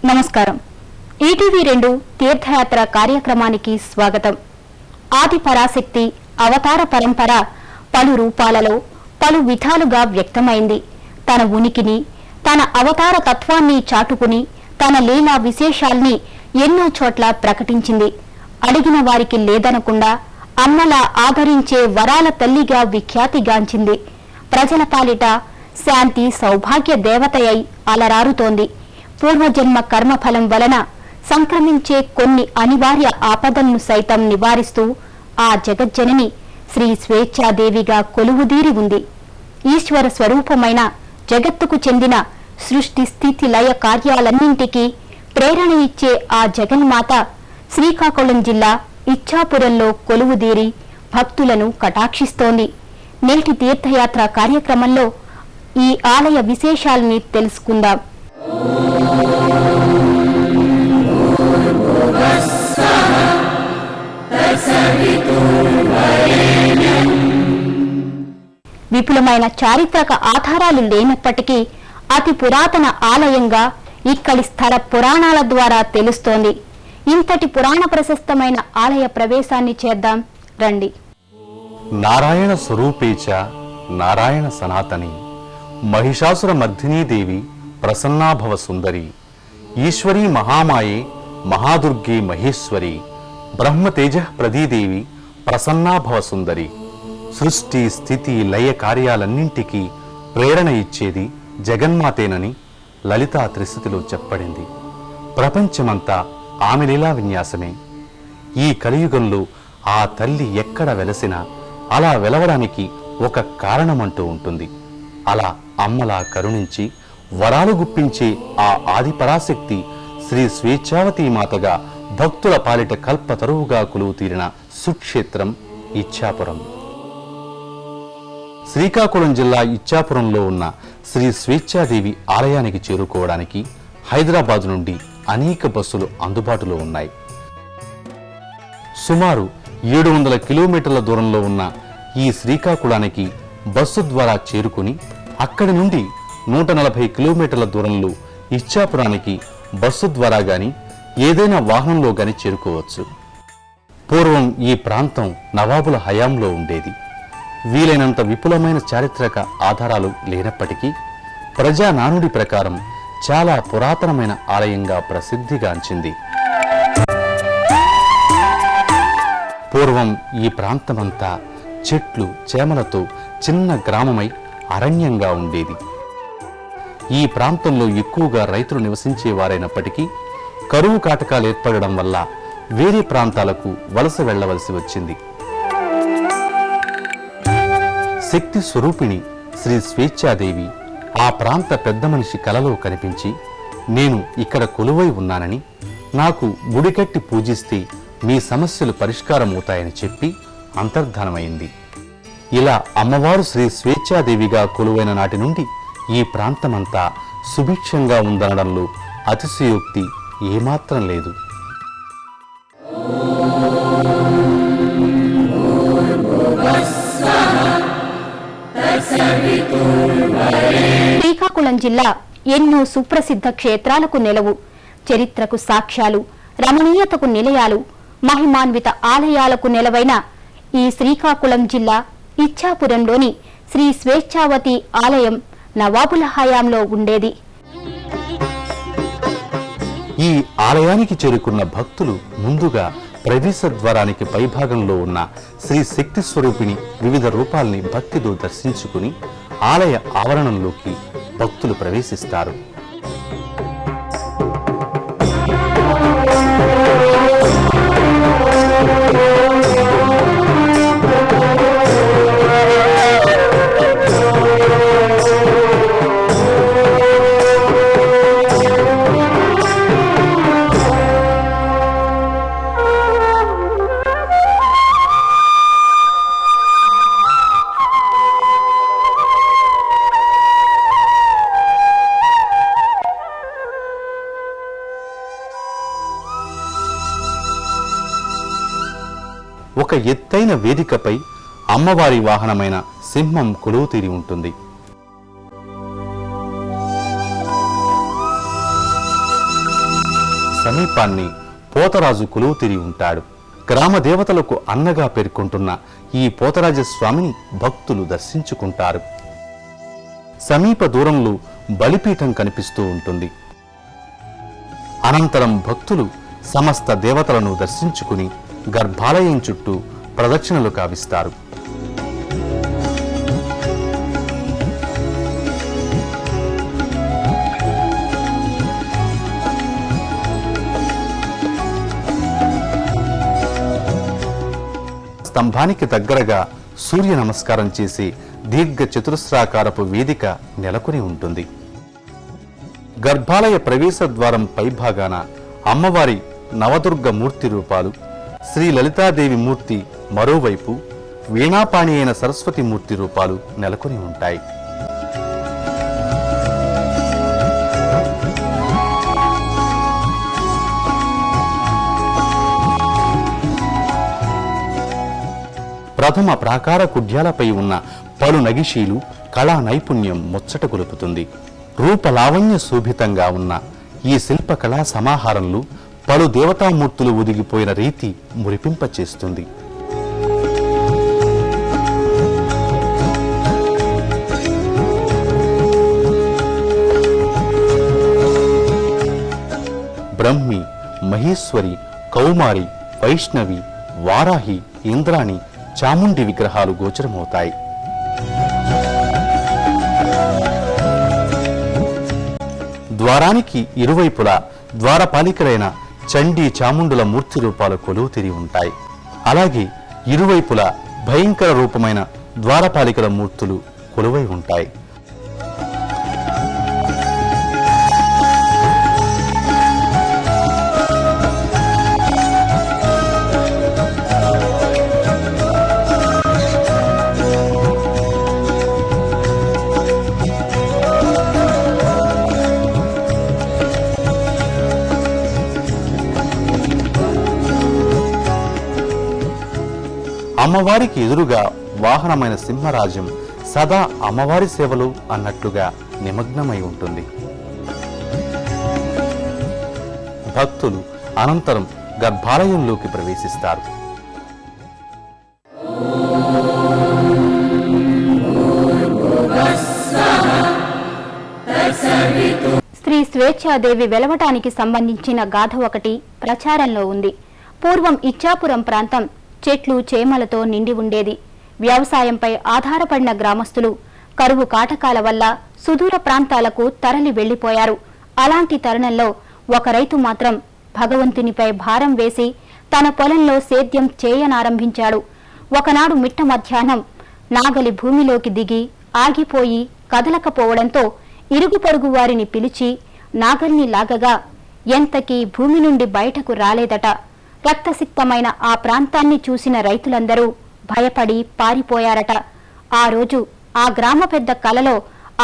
నమస్కారం. ఈటీవీ2 తీర్థయాత్ర కార్యక్రమానికి స్వాగతం. ఆది పరాశక్తి అవతార పరంపర పలు రూపాలలో పలు విధాలుగా వ్యక్తమైంది. తన ఉనికిని, తన అవతార తత్వాన్ని చాటుకుని తన లీలా విశేషాల్ని ఎన్నో చోట్ల ప్రకటించింది. అడిగిన వారికి లేదనకుండా అమ్మలా ఆదరించే వరాల తల్లిగా విఖ్యాతిగాంచింది. ప్రజల పాలిట శాంతి సౌభాగ్య దేవతయై అలరారుతోంది. పూర్వజన్మ కర్మఫలం వలన సంక్రమించే కొన్ని అనివార్య ఆపదలను సైతం నివారిస్తూ ఆ జగజ్జనని శ్రీ స్వేచ్ఛాదేవిగా కొలువుదీరి ఉంది. ఈశ్వర స్వరూపమైన జగత్తుకు చెందిన సృష్టి స్థితి లయ కార్యాలన్నింటికీ ప్రేరణ ఇచ్చే ఆ జగన్మాత శ్రీకాకుళం జిల్లా ఇచ్ఛాపురంలో కొలువుదీరి భక్తులను కటాక్షిస్తోంది. నేటి తీర్థయాత్ర కార్యక్రమంలో ఈ ఆలయ విశేషాలని తెలుసుకుందాం. విపులమైన చారిత్రక ఆధారాలు లేనప్పటికీ అతి పురాతన ఆలయంగా ఇక్కడి స్థల పురాణాల ద్వారా తెలుస్తోంది. ఇంతటి పురాణ ప్రశస్తమైన ఆలయ ప్రవేశాన్ని చేద్దాం రండి. నారాయణ స్వరూపేచ నారాయణ సనాతని మహిషాసుర మర్దినీదేవి ప్రసన్నాభవ సుందరి ఈశ్వరీ మహామాయే మహాదుర్గే మహేశ్వరి బ్రహ్మతేజ ప్రదీదేవి ప్రసన్నాభవ సుందరి. సృష్టి స్థితి లయ కార్యాలన్నింటికీ ప్రేరణ ఇచ్చేది జగన్మాతేనని లలితా త్రిశతిలో చెప్పబడింది. ప్రపంచమంతా ఆమె లీలా విన్యాసమే. ఈ కలియుగంలో ఆ తల్లి ఎక్కడ వెలసినా అలా వెలవడానికి ఒక కారణమంటూ ఉంటుంది. అలా అమ్మలా కరుణించి వరాలు గుప్పించే ఆ ఆదిపరాశక్తి శ్రీ స్వేచ్ఛావతి మాతగా భక్తుల పాలిట కల్పతరువుగా కొలువు తీరిన సుక్షేత్రం ఇచ్ఛాపురం. శ్రీకాకుళం జిల్లా ఇచ్ఛాపురంలో ఉన్న శ్రీ స్వేచ్ఛాదేవి ఆలయానికి చేరుకోవడానికి హైదరాబాద్ నుండి అనేక బస్సులు అందుబాటులో ఉన్నాయి. సుమారు 700 కిలోమీటర్ల దూరంలో ఉన్న ఈ శ్రీకాకుళానికి బస్సు ద్వారా చేరుకుని అక్కడి నుండి 140 కిలోమీటర్ల దూరంలో ఇచ్ఛాపురానికి బస్సు ద్వారా గాని ఏదైనా వాహనంలో గాని చేరుకోవచ్చు. పూర్వం ఈ ప్రాంతం నవాబుల హయాంలో ఉండేది. వీలైనంత విపులమైన చారిత్రక ఆధారాలు లేనప్పటికీ ప్రజా నానుడి ప్రకారం చాలా పురాతనమైన ఆలయంగా ప్రసిద్ధిగాంచింది. పూర్వం ఈ ప్రాంతమంతా చెట్లు చేమలతో చిన్న గ్రామమై అరణ్యంగా ఉండేది. ఈ ప్రాంతంలో ఎక్కువగా రైతులు నివసించేవారైనప్పటికీ కరువు కాటకాలు ఏర్పడడం వల్ల వేరే ప్రాంతాలకు వలస వెళ్లవలసి వచ్చింది. శక్తి స్వరూపిణి శ్రీ స్వేచ్ఛాదేవి ఆ ప్రాంత పెద్ద మనిషి కలలో కనిపించి, నేను ఇక్కడ కొలువై ఉన్నానని, నాకు గుడి కట్టి పూజిస్తే మీ సమస్యలు పరిష్కారమవుతాయని చెప్పి అంతర్ధానమైంది. ఇలా అమ్మవారు శ్రీ స్వేచ్ఛాదేవిగా కొలువైన నాటి నుండి ఈ ప్రాంతమంతా సుభిక్షంగా ఉందనడంలో అతిశయోక్తి ఏమాత్రం లేదు. శ్రీకాకుళం జిల్లా ఎన్నో సుప్రసిద్ధ క్షేత్రాలకు నెలవు, చరిత్రకు సాక్ష్యాలు, రమణీయతకు నిలయాలు, మహిమాన్విత ఆలయాలకు నెలవైన ఈ శ్రీకాకుళం జిల్లా ఇచ్ఛాపురంలోని శ్రీ స్వేచ్ఛావతి ఆలయం నవాబుల హయాంలో ఉండేది. ఈ ఆలయానికి చేరుకున్న భక్తులు ముందుగా ప్రవేశ ద్వారానికి పైభాగంలో ఉన్న శ్రీ శక్తి స్వరూపిణి వివిధ రూపాల్ని భక్తితో దర్శించుకుని ఆలయ ఆవరణంలోకి భక్తులు ప్రవేశిస్తారు. ఒక ఎత్తైన వేదికపై అమ్మవారి వాహనమైన సింహం కొలువుతీరి ఉంటుంది. సమీపాన్ని పోతరాజు కొలువు తీరి ఉంటాడు. గ్రామ దేవతలకు అన్నగా పేర్కొంటున్న ఈ పోతరాజస్వామిని భక్తులు దర్శించుకుంటారు. సమీప దూరంలో బలిపీఠం కనిపిస్తూ ఉంటుంది. అనంతరం భక్తులు సమస్త దేవతలను దర్శించుకుని గర్భాలయం చుట్టూ ప్రదక్షిణలు కావిస్తారు. స్తంభానికి దగ్గరగా సూర్య నమస్కారం చేసి దీర్ఘ చతురస్రాకారపు వేదిక నెలకొని ఉంటుంది. గర్భాలయ ప్రవేశ ద్వారం పైభాగాన అమ్మవారి నవదుర్గ మూర్తి రూపాలు, శ్రీ లలితాదేవి మూర్తి మరోవైపు, వీణాపాణి అయిన సరస్వతి మూర్తి రూపాలు నెలకొని ఉంటాయి. ప్రథమ ప్రాకార కుడ్యాలపై ఉన్న పలు నగిషీలు కళా నైపుణ్యం ముచ్చట గొలుపుతుంది. రూపలావణ్య శోభితంగా ఉన్న ఈ శిల్పకళా సమాహారంలో పలు దేవతామూర్తులు ఒదిగిపోయిన రీతి మురిపింపచేస్తుంది. బ్రహ్మి, మహేశ్వరి, కౌమారి, వైష్ణవి, వారాహి, ఇంద్రాణి, చాముండి విగ్రహాలు గోచరమవుతాయి. ద్వారానికి ఇరువైపులా ద్వారపాలికలైన చండీ చాముండుల మూర్తి రూపాలు కొలువు తీరి ఉంటాయి. అలాగే ఇరువైపులా భయంకర రూపమైన ద్వారపాలికల మూర్తులు కొలువై ఉంటాయి. అమ్మవారికి ఎదురుగా వాహనమైన సింహరాజ్యం సదా అమ్మవారి సేవలు అన్నట్లుగా నిమగ్నమై ఉంటుంది. భక్తులు అనంతరం గర్భాలయంలోకి ప్రవేశిస్తారు. శ్రీ స్వేచ్ఛాదేవి వెలవటానికి సంబంధించిన గాథ ఒకటి ప్రచారంలో ఉంది. పూర్వం ఇచ్చాపురం ప్రాంతం చెట్లు చేమలతో నిండి ఉండేది. వ్యవసాయంపై ఆధారపడిన గ్రామస్తులు కరువు కాటకాల వల్ల సుదూర ప్రాంతాలకు తరలి వెళ్లిపోయారు. అలాంటి తరుణంలో ఒక రైతు మాత్రం భగవంతునిపై భారం వేసి తన పొలంలో సేద్యం చేయనారంభించాడు. ఒకనాడు మిట్ట మధ్యాహ్నం నాగలి భూమిలోకి దిగి ఆగిపోయి కదలకపోవడంతో ఇరుగు పొరుగు వారిని పిలిచి నాగల్ని లాగగా ఎంతకీ భూమి నుండి బయటకు రాలేదట. రక్తసిక్తమైన ఆ ప్రాంతాన్ని చూసిన రైతులందరూ భయపడి పారిపోయారట. ఆ రోజు ఆ గ్రామ పెద్ద కలలో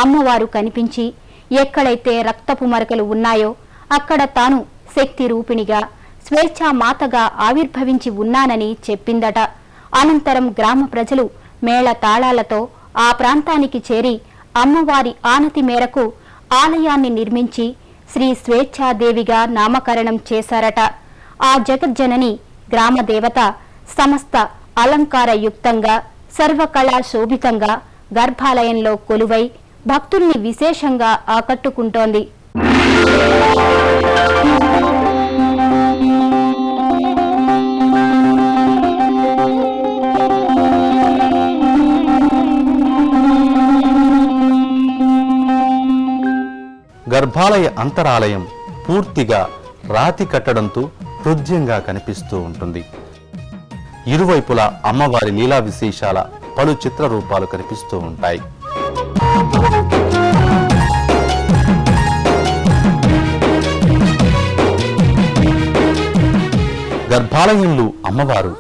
అమ్మవారు కనిపించి ఎక్కడైతే రక్తపు మరకలు ఉన్నాయో అక్కడ తాను శక్తి రూపిణిగా స్వేచ్ఛా మాతగా ఆవిర్భవించి ఉన్నానని చెప్పిందట. అనంతరం గ్రామ ప్రజలు మేళ తాళాలతో ఆ ప్రాంతానికి చేరి అమ్మవారి ఆనతి మేరకు ఆలయాన్ని నిర్మించి శ్రీ స్వేచ్ఛాదేవిగా నామకరణం చేశారట. ఆ జగజ్జనని గ్రామ దేవత సమస్త అలంకారయుక్తంగా సర్వకళా శోభితంగా గర్భాలయంలో కొలువై భక్తుల్ని విశేషంగా ఆకట్టుకుంటోంది. గర్భాలయ అంతరాలయం పూర్తిగా రాతి కట్టడంతో హృద్యంగా కనిపిస్తూ ఉంటుంది. ఇరువైపులా అమ్మవారి లీలా విశేషాల పలు చిత్ర రూపాలు కనిపిస్తూ ఉంటాయి. గర్భాలయంలో అమ్మవారు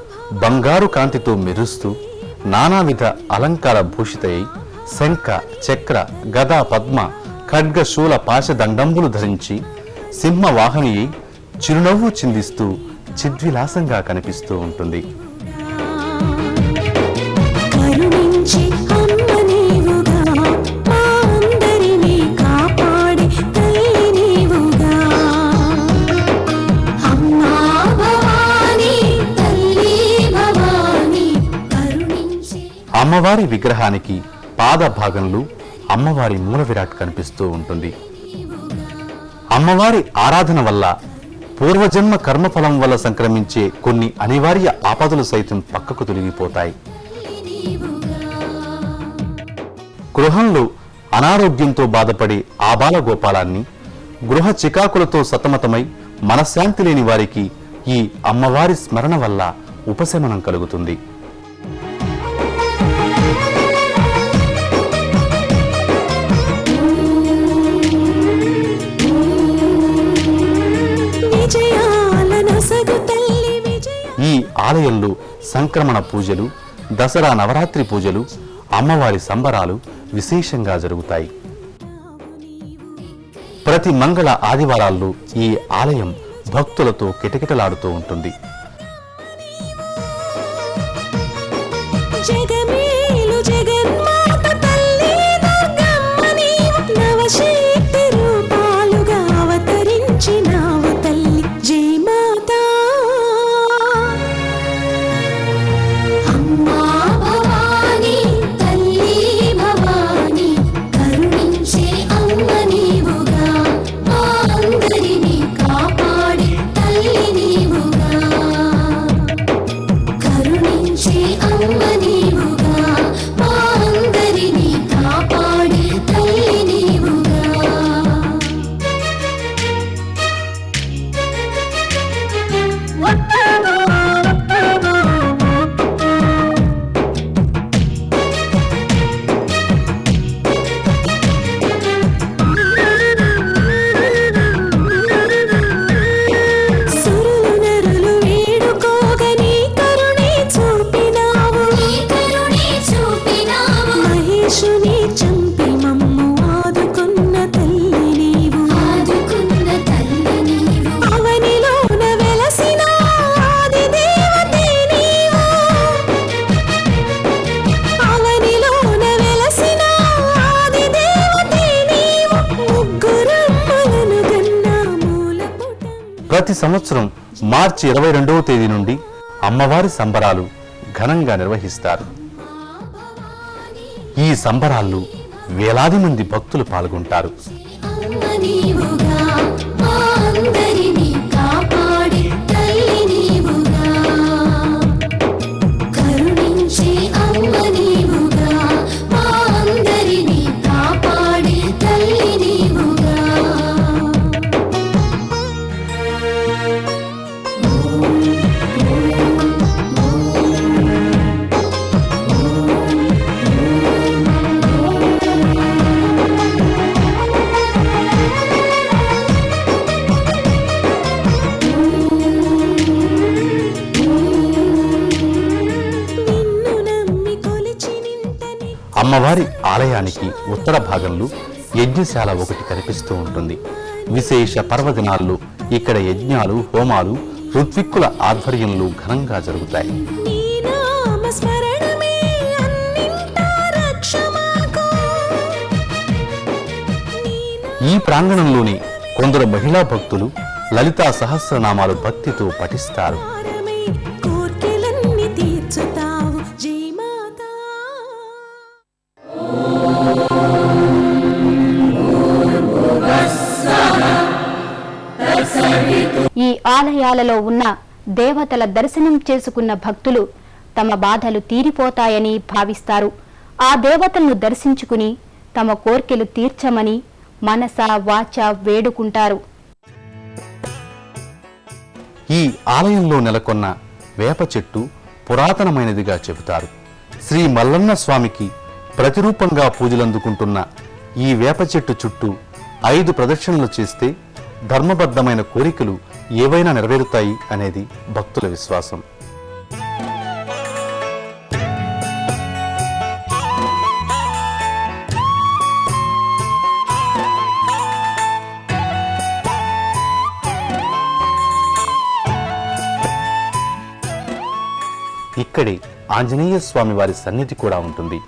బంగారు కాంతితో మెరుస్తూ నానావిధ అలంకార భూషితయై శంఖ, చక్ర, గద, పద్మ, ఖడ్గ, శూల, పాశదండంబులు ధరించి సింహవాహని చిరునవ్వు చిందిస్తూ చిద్విలాసంగా కనిపిస్తూ ఉంటుంది. అమ్మవారి విగ్రహానికి పాద భాగంలో అమ్మవారి మూల విరాట్ కనిపిస్తూ ఉంటుంది. అమ్మవారి ఆరాధన వల్ల పూర్వజన్మ కర్మఫలం వల్ల సంక్రమించే కొన్ని అనివార్య ఆపదలు సైతం పక్కకు తొలగిపోతాయి. గృహంలో అనారోగ్యంతో బాధపడే ఆబాల గోపాలాన్ని, గృహ చికాకులతో సతమతమై మనశ్శాంతి లేని వారికి ఈ అమ్మవారి స్మరణ వల్ల ఉపశమనం కలుగుతుంది. ఈ ఆలయంలో సంక్రమణ పూజలు, దసరా నవరాత్రి పూజలు, అమ్మవారి సంబరాలు విశేషంగా జరుగుతాయి. ప్రతి మంగళ ఆదివారాల్లో ఈ ఆలయం భక్తులతో కిటకిటలాడుతూ ఉంటుంది. ప్రతి సంవత్సరం మార్చి 22వ తేదీ నుండి అమ్మవారి సంబరాలు ఘనంగా నిర్వహిస్తారు. ఈ సంబరాల్లో వేలాది మంది భక్తులు పాల్గొంటారు. అమ్మవారి ఆలయానికి ఉత్తర భాగంలో యజ్ఞశాల ఒకటి కనిపిస్తూ ఉంటుంది. విశేష పర్వదినాల్లో ఇక్కడ యజ్ఞాలు, హోమాలు ఋత్విక్కుల ఆధ్వర్యంలో ఘనంగా జరుగుతాయి. ఈ ప్రాంగణంలోనే కొందరు మహిళా భక్తులు లలితా సహస్రనామాలు భక్తితో పఠిస్తారు. ఈ ఆలయాలలో ఉన్న దేవతల దర్శనం చేసుకున్న భక్తులు తమ బాధలు తీరిపోతాయని భావిస్తారు. ఆ దేవతలను దర్శించుకుని తమ కోర్కెలు తీర్చమని మనస వాచ వేడుకుంటారు. ఈ ఆలయంలో నెలకొన్న వేప చెట్టు పురాతనమైనదిగా చెబుతారు. శ్రీ మల్లన్న స్వామికి ప్రతిరూపంగా పూజలందుకుంటున్న ఈ వేప చెట్టు చుట్టూ 5 ప్రదక్షిణలు చేస్తే ధర్మబద్ధమైన కోరికలు ఏవైనా నెరవేరుతాయి అనేది భక్తుల విశ్వాసం. ఇక్కడే ఆంజనేయ స్వామి వారి సన్నిధి కూడా ఉంటుంది.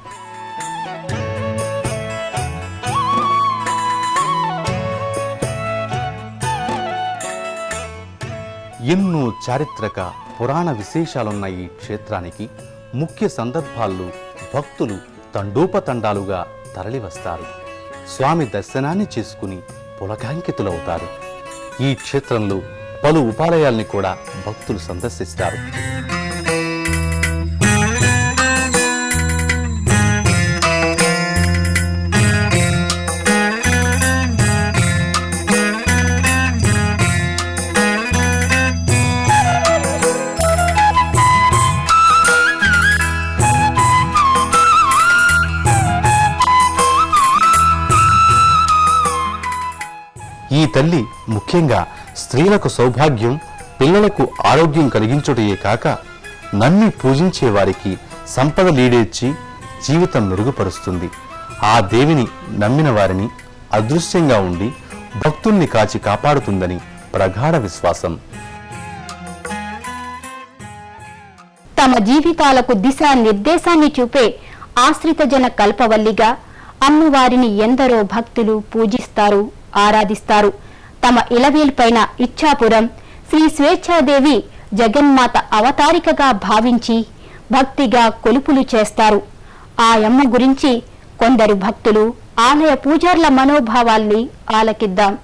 ఎన్నో చారిత్రక పురాణ విశేషాలున్న ఈ క్షేత్రానికి ముఖ్య సందర్భాల్లో భక్తులు తండోపతండాలుగా తరలివస్తారు. స్వామి దర్శనాన్ని చేసుకుని పులకాంకితులవుతారు. ఈ క్షేత్రంలో పలు ఉపాలయాల్ని కూడా భక్తులు సందర్శిస్తారు. ఈ తల్లి ముఖ్యంగా స్త్రీలకు సౌభాగ్యం, పిల్లలకు ఆరోగ్యం కలిగించుటయే కాక నమ్మి పూజించే వారికి సంపద లీడేర్చి జీవితం మెరుగుపరుస్తుంది. ఆ దేవిని నమ్మిన వారిని అదృశ్యంగా ఉండి భక్తుల్ని కాచి కాపాడుతుందని ప్రగాఢ విశ్వాసం. తమ జీవితాలకు దిశా నిర్దేశాన్ని చూపే ఆశ్రిత జన కల్పవల్లిగా అమ్మవారిని ఎందరో భక్తులు పూజిస్తారు, ఆరాధిస్తారు. తమ ఇలవేల్పైన ఇచ్ఛాపురం శ్రీ స్వేచ్ఛాదేవి జగన్మాత అవతారికగా భావించి భక్తిగా కొలుపులు చేస్తారు. ఆ అమ్మ గురించి కొందరు భక్తులు, ఆలయ పూజార్ల మనోభావాల్ని ఆలకిద్దాం.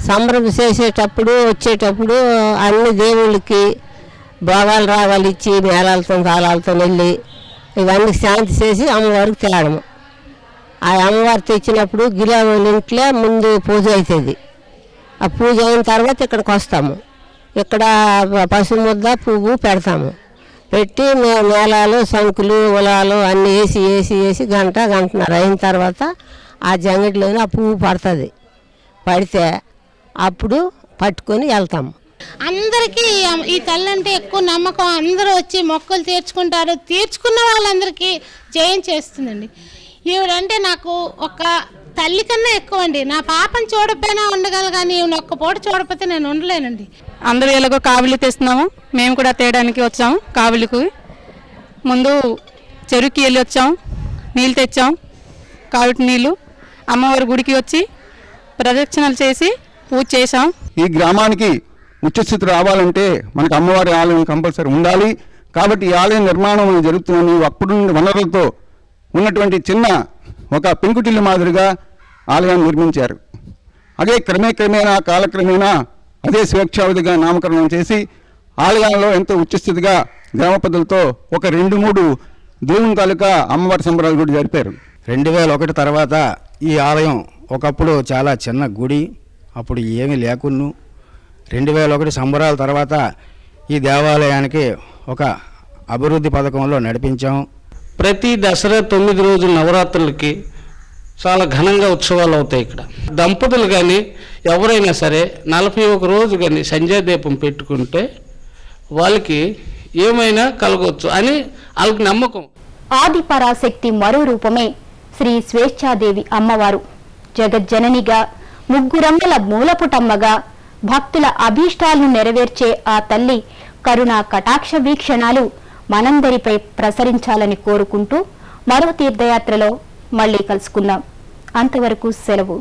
సంబరం చేసేటప్పుడు వచ్చేటప్పుడు అన్ని దేవుళ్ళకి భోగాలు రాగాలు ఇచ్చి మేళాలతో తాళాలతో వెళ్ళి ఇవన్నీ శాంతి చేసి అమ్మవారికి తేడము. ఆ అమ్మవారు తెచ్చినప్పుడు గిలామల ఇంట్లో ముందు పూజ అవుతుంది. ఆ పూజ అయిన తర్వాత ఇక్కడికి వస్తాము. ఇక్కడ పసుపు ముద్ద పువ్వు పెడతాము. పెట్టి మేళాలు శంకులు ఉలాలు అన్నీ వేసి వేసి వేసి గంటన్నర అయిన తర్వాత ఆ జంగటిలోనే ఆ పువ్వు పడుతుంది. పడితే అప్పుడు పట్టుకొని వెళ్తాము. అందరికీ ఈ తల్లి అంటే ఎక్కువ నమ్మకం. అందరూ వచ్చి మొక్కలు తీర్చుకుంటారు. తీర్చుకున్న వాళ్ళందరికీ జయం చేస్తుందండి. ఈవిడంటే నాకు ఒక తల్లి కన్నా ఎక్కువ అండి. నా పాపను చూడకపోయినా ఉండగల, కానీ ఈవిడ ఒక్క పూట చూడకపోతే నేను ఉండలేనండి. అందరూ ఎలాగో కావిలి తెస్తున్నాము, మేము కూడా తేయడానికి వచ్చాము. కావిలికి ముందు చెరువుకి వెళ్ళి వచ్చాం, నీళ్ళు తెచ్చాం, కావిటి నీళ్ళు. అమ్మవారి గుడికి వచ్చి ప్రదక్షిణలు చేసి పూజ చేశాం. ఈ గ్రామానికి ఉచ్చస్థితి రావాలంటే మనకు అమ్మవారి ఆలయం కంపల్సరీ ఉండాలి. కాబట్టి ఈ ఆలయం నిర్మాణం జరుగుతుందని అప్పుడు వనరులతో ఉన్నటువంటి చిన్న ఒక పెంకుటిల్లు మాదిరిగా ఆలయాన్ని నిర్మించారు. అదే క్రమేణా కాలక్రమేణా అదే స్వేచ్ఛావధిగా నామకరణం చేసి ఆలయాల్లో ఎంతో ఉచ్చస్థితిగా గ్రామ పెద్దలతో ఒక 2-3 దేవుని తాలూకా అమ్మవారి సంబరాలు కూడా జరిపారు. 2001 తర్వాత ఈ ఆలయం ఒకప్పుడు చాలా చిన్న గుడి, అప్పుడు ఏమీ లేకున్ను. 2001 సంబరాల తర్వాత ఈ దేవాలయానికి ఒక అభివృద్ధి పథకంలో నడిపించాం. ప్రతి దసరా 9 రోజుల నవరాత్రులకి చాలా ఘనంగా ఉత్సవాలు అవుతాయి. ఇక్కడ దంపతులు కానీ ఎవరైనా సరే 41 రోజు కానీ సంధ్యాదీపం పెట్టుకుంటే వాళ్ళకి ఏమైనా కలగవచ్చు అని వాళ్ళకి నమ్మకం. ఆది పరాశక్తి మరో రూపమే శ్రీ స్వేచ్ఛాదేవి అమ్మవారు. జగజ్జననిగా, ముగ్గురమ్మల మూలపుటమ్మగా భక్తుల అభీష్టాలను నెరవేర్చే ఆ తల్లి కరుణా కటాక్ష వీక్షణాలు మనందరిపై ప్రసరించాలని కోరుకుంటూ మరో తీర్థయాత్రలో మళ్ళీ కలుసుకుందాం. అంతవరకు సెలవు.